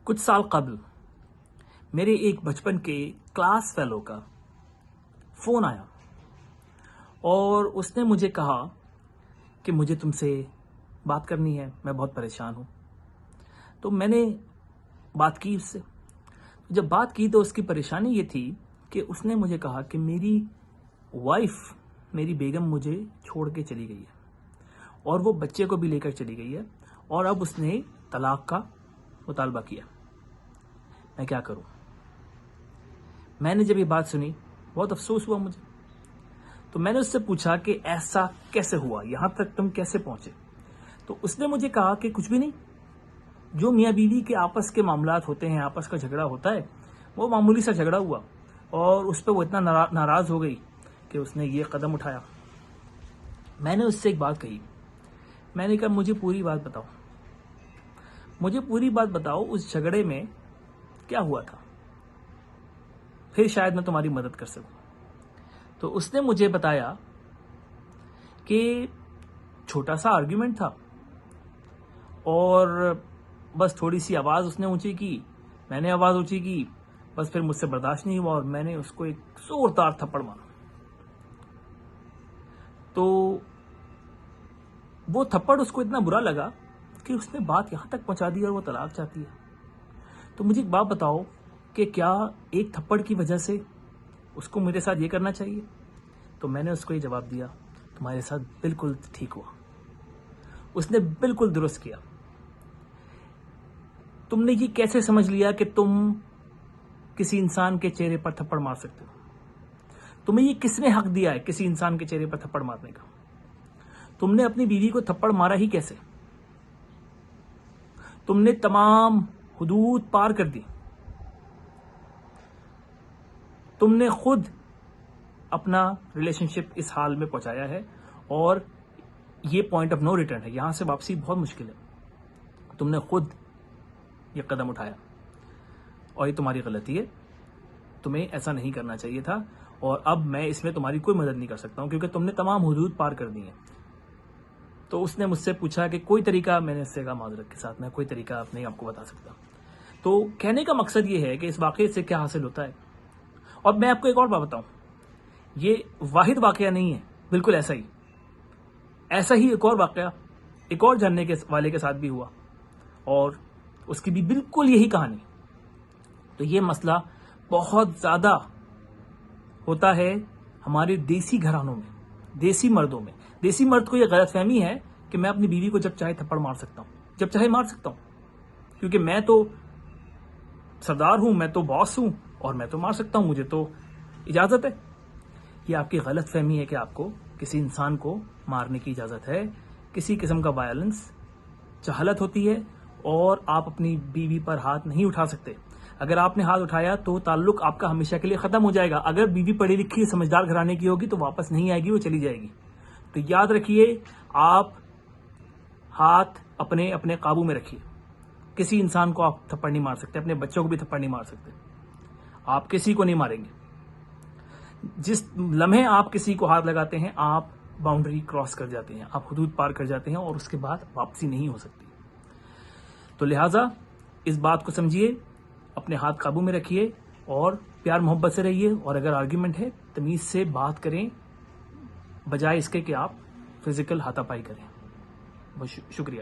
کچھ سال قبل میرے ایک بچپن کے کلاس فیلو کا فون آیا اور اس نے مجھے کہا کہ مجھے تم سے بات کرنی ہے، میں بہت پریشان ہوں۔ تو میں نے بات کی اس سے۔ جب بات کی تو اس کی پریشانی یہ تھی کہ اس نے مجھے کہا کہ میری وائف، میری بیگم مجھے چھوڑ کے چلی گئی ہے اور وہ بچے کو بھی لے کر چلی گئی ہے اور اب اس نے طلاق کا مطالبہ کیا۔ میں کیا کروں؟ میں نے جب یہ بات سنی بہت افسوس ہوا مجھے۔ تو میں نے اس سے پوچھا کہ ایسا کیسے ہوا، یہاں تک تم کیسے پہنچے؟ تو اس نے مجھے کہا کہ کچھ بھی نہیں، جو میاں بیوی کے آپس کے معاملات ہوتے ہیں، آپس کا جھگڑا ہوتا ہے، وہ معمولی سا جھگڑا ہوا اور اس پہ وہ اتنا ناراض ہو گئی کہ اس نے یہ قدم اٹھایا۔ میں نے اس سے ایک بات کہی، میں نے کہا مجھے پوری بات بتاؤ، مجھے پوری بات بتاؤ، اس جھگڑے میں کیا ہوا تھا، پھر شاید میں تمہاری مدد کر سکوں۔ تو اس نے مجھے بتایا کہ چھوٹا سا آرگیومنٹ تھا اور بس تھوڑی سی آواز اس نے اونچی کی، میں نے آواز اونچی کی، بس پھر مجھ سے برداشت نہیں ہوا اور میں نے اس کو ایک زوردار تھپڑ مارا۔ تو وہ تھپڑ اس کو اتنا برا لگا کہ اس نے بات یہاں تک پہنچا دی اور وہ طلاق چاہتی ہے۔ تو مجھے ایک بات بتاؤ کہ کیا ایک تھپڑ کی وجہ سے اس کو میرے ساتھ یہ کرنا چاہیے؟ تو میں نے اس کو یہ جواب دیا، تمہارے ساتھ بالکل ٹھیک ہوا، اس نے بالکل درست کیا۔ تم نے یہ کیسے سمجھ لیا کہ تم کسی انسان کے چہرے پر تھپڑ مار سکتے ہو؟ تمہیں یہ کس نے حق دیا ہے کسی انسان کے چہرے پر تھپڑ مارنے کا؟ تم نے اپنی بیوی کو تھپڑ مارا ہی کیسے؟ تم نے تمام حدود پار کر دی، تم نے خود اپنا ریلیشن شپ اس حال میں پہنچایا ہے اور یہ پوائنٹ آف نو ریٹرن ہے، یہاں سے واپسی بہت مشکل ہے۔ تم نے خود یہ قدم اٹھایا اور یہ تمہاری غلطی ہے، تمہیں ایسا نہیں کرنا چاہیے تھا اور اب میں اس میں تمہاری کوئی مدد نہیں کر سکتا ہوں کیونکہ تم نے تمام حدود پار کر دی ہیں۔ تو اس نے مجھ سے پوچھا کہ کوئی طریقہ، میں نے اس سے کہا معذرت کے ساتھ میں کوئی طریقہ نہیں آپ کو بتا سکتا۔ تو کہنے کا مقصد یہ ہے کہ اس واقعے سے کیا حاصل ہوتا ہے، اور میں آپ کو ایک اور بات بتاؤں، یہ واحد واقعہ نہیں ہے، بالکل ایسا ہی ایک اور واقعہ ایک اور جاننے کے والے کے ساتھ بھی ہوا اور اس کی بھی بالکل یہی کہانی۔ تو یہ مسئلہ بہت زیادہ ہوتا ہے ہمارے دیسی گھرانوں میں، دیسی مردوں میں۔ دیسی مرد کو یہ غلط فہمی ہے کہ میں اپنی بیوی کو جب چاہے تھپڑ مار سکتا ہوں، جب چاہے مار سکتا ہوں، کیونکہ میں تو سردار ہوں، میں تو باس ہوں اور میں تو مار سکتا ہوں، مجھے تو اجازت ہے۔ یہ آپ کی غلط فہمی ہے کہ آپ کو کسی انسان کو مارنے کی اجازت ہے۔ کسی قسم کا وائلنس جہالت ہوتی ہے اور آپ اپنی بیوی پر ہاتھ نہیں اٹھا سکتے۔ اگر آپ نے ہاتھ اٹھایا تو تعلق آپ کا ہمیشہ کے لیے ختم ہو جائے گا۔ اگر بیوی پڑھی لکھی سمجھدار گھرانے کی ہوگی تو واپس نہیں آئے گی، وہ چلی جائے گی۔ تو یاد رکھیے، آپ ہاتھ اپنے قابو میں رکھیے۔ کسی انسان کو آپ تھپڑ نہیں مار سکتے، اپنے بچوں کو بھی تھپڑ نہیں مار سکتے، آپ کسی کو نہیں ماریں گے۔ جس لمحے آپ کسی کو ہاتھ لگاتے ہیں آپ باؤنڈری کراس کر جاتے ہیں، آپ حدود پار کر جاتے ہیں اور اس کے بعد واپسی نہیں ہو سکتی۔ تو لہٰذا اس بات کو سمجھیے، اپنے ہاتھ قابو میں رکھیے اور پیار محبت سے رہیے، اور اگر آرگیومنٹ ہے تمیز سے بات کریں بجائے اس کے کہ آپ فزیکل ہاتھا پائی کریں۔ بہت شکریہ۔